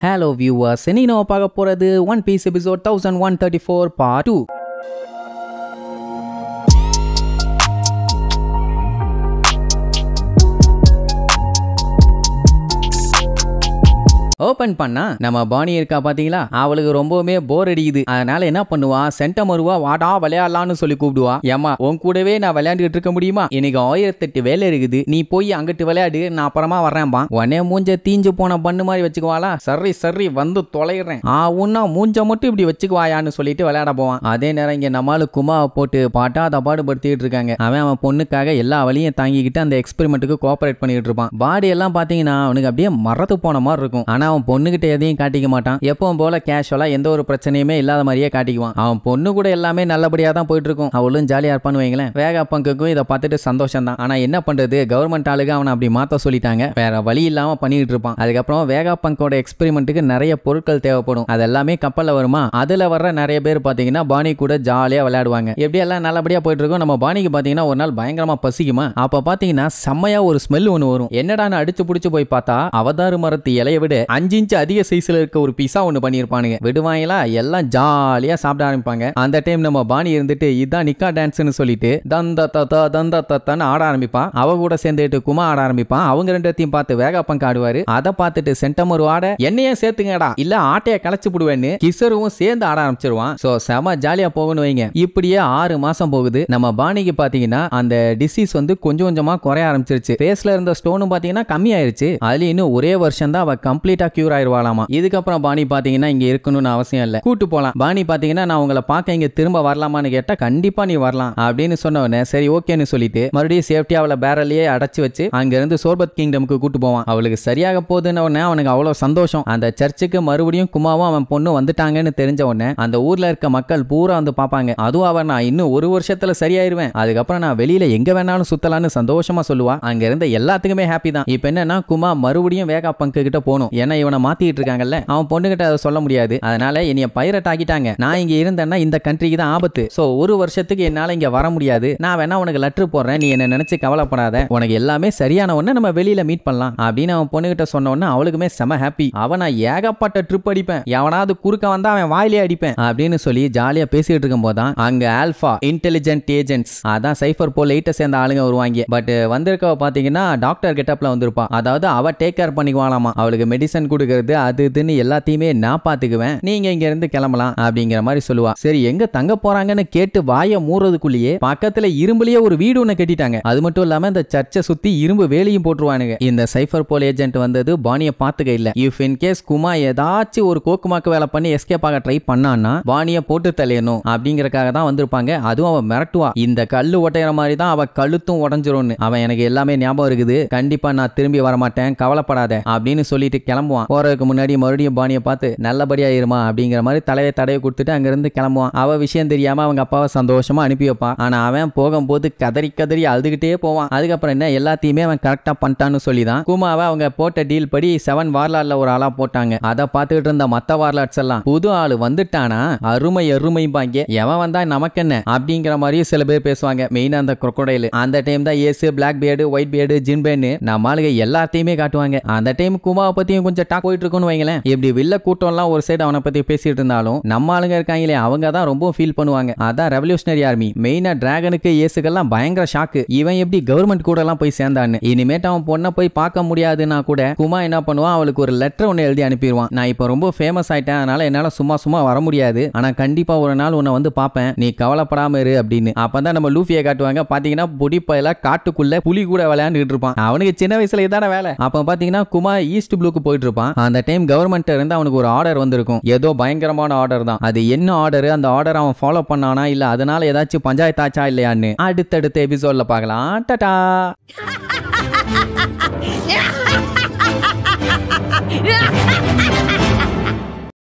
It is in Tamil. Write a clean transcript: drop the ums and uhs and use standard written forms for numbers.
Hello viewers, இன்னைக்கு நம்ம பார்க்க போறது One Piece episode 1134 part 2. Open பண்ணா நம்ம பாணி இருக்கா பாத்தீங்களா, அவளுக்கு ரொம்பவுமே போர் அடிக்குது. அதனால என்ன பண்ணுவா, சென்டமருவா வாடா விளையாடலான்னு சொல்லி கூப்பிடுவா. ஏமா உன் கூடவே நான் விளையாண்டுட்டு இருக்க முடியுமா, இன்னைக்கு 1008 வேலை இருக்குது, நீ போய் அங்கிட்டு விளையாடு, நான் அப்புறமா வர்றேன்பா. உடனே மூஞ்ச தீஞ்சு போன பண்ணு மாதிரி வச்சுக்குவாளா. சரி சரி வந்து தொலைகிறேன், உன்னா மூஞ்ச மட்டும் இப்படி வச்சுக்குவாயான்னு சொல்லிட்டு விளையாட போவான். அதே நேரம் இங்க நம்மளுக்கு குமாவை போட்டு பாட்டாத பாடுபடுத்திட்டு இருக்காங்க. அவன் பொண்ணுக்காக எல்லா வழியும் தாங்கிக்கிட்டு அந்த எக்ஸ்பெரிமெண்ட்டுக்கு கோஆபரேட் பண்ணிட்டு இருப்பான். பாடி எல்லாம் பாத்தீங்கன்னா அவனுக்கு அப்படியே மறந்து போன மாதிரி இருக்கும். ஆனா அவன் பொண்ணுகிட்ட எதையும் காட்டிக்க மாட்டான். எப்பவும் போல கேஷுவலா எந்த ஒரு பிரச்சனையுமே இல்லாத மாதிரியே காட்டிக்குவான். அவன் பொண்ணு கூட எல்லாமே நல்லபடியா தான் போயிட்டு இருக்கும். அவளும் ஜாலியா இருப்பான்னு வைங்களேன். வேகாப்பங்குக்கும் இதை பார்த்துட்டு சந்தோஷம் தான். ஆனா என்ன பண்றது, கவர்மெண்ட் ஆளுங்க அவனை அப்படி மாத்த சொல்லிட்டாங்க. வேற வழி இல்லாம பண்ணிட்டு இருப்பான். அதுக்கப்புறம் வேகாப்பங்கோட எக்ஸ்பெரிமெண்ட்டுக்கு நிறைய பொருட்கள் தேவைப்படும். அது எல்லாமே கப்பல்ல வருமா. அதுல வர்ற நிறைய பேர் பாத்தீங்கன்னா பாணி கூட ஜாலியா விளையாடுவாங்க. எப்படி எல்லாம் நல்லபடியா போயிட்டு இருக்கும். நம்ம பாணிக்கு பாத்தீங்கன்னா ஒரு நாள் பயங்கரமா பசிக்குமா. அப்ப பாத்தீங்கன்னா செம்மையா ஒரு ஸ்மெல் ஒண்ணு வரும். என்னடான்னு அடிச்சு புடிச்சு போய் பார்த்தா அவதாறு மரத்து இலையை விட 5 இன்ச் அதிக சைஸ்ல இருக்க ஒரு பீஸா ஒண்ணு பண்ணிருப்பானுங்க. விடுவாங்களா, எல்லாம் ஜாலியா சாப்பிட ஆரம்பிப்பாங்க. அந்த டைம் நம்ம பாணி இருந்துட்டு இதான் நிக்கா டான்ஸ்னு சொல்லிட்டு தந்த தத்தா தந்த தத்தான்னு ஆட ஆரம்பிப்பா. அவ கூட சேர்ந்துட்டு குமா ஆட ஆரம்பிப்பான். அவங்க ரெண்டத்தையும் பார்த்து வேகாப்பங்க ஆடுவாரு. அதை பார்த்துட்டு சென்டமரு ஆட என்னையே சேர்த்துங்கடா இல்ல ஆட்டைய களைச்சு போடுவேன்னு கிசருவும் சேர்ந்து ஆட ஆரம்பிச்சிருவான். சோ செம ஜாலியா போகணும் வைங்க. இப்படியே 6 மாசம் போகுது. நம்ம பாணிக்கு பாத்தீங்கன்னா அந்த டிசீஸ் வந்து கொஞ்சம் கொஞ்சமா குறைய ஆரம்பிச்சிருச்சு. ஃபேஸ்ல இருந்த ஸ்டோனும் பாத்தீங்கன்னா கம்மி ஆயிருச்சு. அதுல இன்னும் ஒரே வருஷம் தான் அவ கம்ப்ளீட்டா கியூர் ஆயிருவாளாமா. இதுக்கப்புறம் பாணி பாத்தீங்கன்னா இங்க இருக்கணும்னு அவசியம் இல்ல, கூட்டு போலாம். பாணி பாத்தீங்கன்னா நான் உங்களை பார்க்க இங்க திரும்ப வரலாமான்னு கேட்டா கண்டிப்பா நீ வரலாம் அப்படின்னு சொன்ன உடனே சரி ஓகேன்னு சொல்லிட்டு மறுபடியும் சேஃப்டியா அவளை பேரலையே அடைச்சு வச்சு அங்க இருந்து சோர்பத் கிங்டம்க்கு கூட்டு போவான். அவளுக்கு சரியாக போகுதுன்னு உடனே அவனுக்கு அவ்வளவு சந்தோஷம். அந்த சர்ச்சுக்கு மறுபடியும் குமாவும் அவன் பொண்ணு வந்துட்டாங்கன்னு தெரிஞ்ச உடனே அந்த ஊர்ல இருக்க மக்கள் பூரா வந்து பாப்பாங்க. அதுவும் அவன் நான் இன்னும் 1 வருஷத்துல சரியாயிருவேன், அதுக்கப்புறம் நான் வெளியில எங்க வேணாலும் சுத்தலான்னு சந்தோஷமா சொல்லுவா. அங்க இருந்த எல்லாத்துக்குமே ஹாப்பி தான். இப்ப என்னன்னா குமா மறுபடியும் வேகாப்பங்கு கிட்ட போகணும். ஏன்னா இவனை மாத்திட்டு இருக்காங்கல்ல, அவன் பொண்ணுகிட்ட அதை சொல்ல முடியாது. அதனால என்னைய பைரட் ஆக்கிட்டாங்க, நான் இங்க இருந்தேன்னா இந்த கண்ட்ரிக்கு தான் ஆபத்து. சோ 1 வருஷத்துக்கு என்னால இங்க வர முடியாது, நான் வேணா உனக்கு லெட்டர் போடுறேன், நீ என்ன நினைச்சு கவலைப்படாத, உனக்கு எல்லாமே சரியான உடனே நம்ம வெளியில மீட் பண்ணலாம் அப்படின்னு அவன் பொண்ணுகிட்ட சொன்ன உடனே அவளுக்குமே செம ஹாப்பி. அவன் நான் ஏகப்பட்ட ட்ரிப் அடிப்பேன், எவனாவது குறுக்க வந்தா அவன் வாயிலே அடிப்பேன் அப்படின்னு சொல்லி ஜாலியா பேசிட்டு இருக்கும் போதான் அங்க ஆல்பா இன்டெலிஜென்ட் ஏஜென்ட்ஸ், அதான் சைஃபர் போல் 8 சேர்ந்த ஆளுங்க வருவாங்க. பட் வந்திருக்கவ பாத்தீங்கன்னா டாக்டர் கெட்டப்ல வந்திருப்பா. அதாவது அவ டேக் கேர் பண்ணிக்குவாளாமா. அவளுக்கு மெடிசன் கொடுக்கறது அது இதுன்னு எல்லாத்தையுமே நான் பாத்துக்குவேன், நீங்க இங்க இருந்து கிளம்பலாம் அப்படிங்கிற மாதிரி சொல்லுவா. சரி எங்க தங்க போறாங்கன்னு கேட்டு வாய மூறதுக்குள்ளேயே பக்கத்துல இரும்புலயே ஒரு வீடு ஒண்ணு கட்டிட்டாங்க. அது மட்டும் இல்லாம இந்த சர்ச்சை சுத்தி இரும்பு வேலையும் போட்டுருவானுங்க. இந்த சைஃபர் போல் ஏஜென்ட் வந்தது பாணியை பாத்துக்க இல்ல. இஃப் இன் கேஸ் குமா ஏதாச்சும் ஒரு கோக்குமாக்கு வேலை பண்ணி எஸ்கேப் ஆக ட்ரை பண்ணான்னா பாணியை போட்டு தலையணும் அப்படிங்கறக்காக தான் வந்திருப்பாங்க. அதுவும் அவன் மிரட்டுவா, இந்த கல்லு ஒட்டையற மாதிரி தான் அவ கழுத்தும் உடஞ்சிரும்னு. அவன் எனக்கு எல்லாமே ஞாபகம் இருக்குது, கண்டிப்பா நான் திரும்பி வரமாட்டேன், கவலைப்படாத அப்படின்னு சொல்லிட்டு கிளம்புவான். போறதுக்கு முன்னாடி மறுபடியும் பாணியை பார்த்து நல்லபடியா இருமா அப்படிங்கிற மாதிரி தலையை தடவை கொடுத்துட்டு அங்க இருந்து கிளம்புவான். அவ விஷயம் தெரியாம அவங்க அப்பாவை சந்தோஷமா அனுப்பி வைப்பான். ஆனா அவன் போகும்போது கதறி கதறி அழுதுகிட்டே போவான். அதுக்கப்புறம் என்ன எல்லாத்தையுமே அவன் கரெக்டா பண்ணிட்டான்னு சொல்லிதான் குமாவை அவங்க போட்ட டீல் படி 7 வார்லாட்ல ஒரு ஆளா போட்டாங்க. அதை பார்த்துட்டு இருந்த மத்த வார்லாட்ஸ் எல்லாம் புது ஆளு வந்துட்டானா அருமை அருமை பாங்க, எவன் வந்தா நமக்கு என்ன அப்படிங்கிற மாதிரி சில பேர் பேசுவாங்க. மெயினா அந்த crocodile. அந்த டைம் தான் ஏசு, பிளாக் பியர்டு, ஒயிட் பியர்டு, ஜின்பேன்னு நம்ம ஆளுங்க எல்லாத்தையுமே காட்டுவாங்க. அந்த டைம் குமாவை பத்தியும் கொஞ்சம் டாக் போயிட்டு இருக்குன்னு வைங்களேன். இப்படி வில்ல கூட்டம்லாம் ஒரு சைடு அவனை பத்தி பேசிட்டு இருந்தாலும் நம்ம ஆளுங்க இருக்காங்களே அவங்க தான் ரொம்ப ஃபீல் பண்ணுவாங்க. அதான் ரெவல்யூஷனரி ஆர்மி. மெயினா டிராகனுக்கு ஏசுக்கெல்லாம் பயங்கர ஷாக்கு, இவன் எப்படி கவர்மெண்ட் கூட எல்லாம் போய் சேர்ந்தான்னு. இனிமேட்டு அவன் பொண்ணை போய் பார்க்க முடியாதுன்னா கூட குமா என்ன பண்ணுவான், அவளுக்கு ஒரு லெட்டர் ஒன்னு எழுதி அனுப்பிடுவான். நான் இப்போ ரொம்ப ஃபேமஸ் ஆயிட்டேன், அதனால என்னால சும்மா வர முடியாது, ஆனா கண்டிப்பா ஒரு நாள் உன்னை வந்து பாப்பேன், நீ கவலைப்படாம இரு அப்படின்னு. அப்பதான் நம்ம லூஃபியை காட்டுவாங்க. பாத்தீங்கன்னா பொடிப்பையில காட்டுக்குள்ள புலி கூட விளையாண்டுட்டு இருப்பான். அவனுக்கு சின்ன வயசுல இதான வேலை. அப்ப பாத்தீங்கன்னா குமா ஈஸ்ட் ப்ளூக்கு போயிட்டு இருப்பான். அந்த டைம் கவர்மெண்ட் இருந்து அவனுக்கு ஒரு ஆர்டர் வந்திருக்கும். ஏதோ பயங்கரமான ஆர்டர் தான். அது என்ன ஆர்டர், அந்த ஆர்டர் அவன் ஃபாலோ பண்ணானா இல்ல அதனால ஏதாச்சும் பஞ்சாயத்து ஆச்சா இல்லையான்னு அடுத்தடுத்த எபிசோட்ல பார்க்கலாம். டாடா.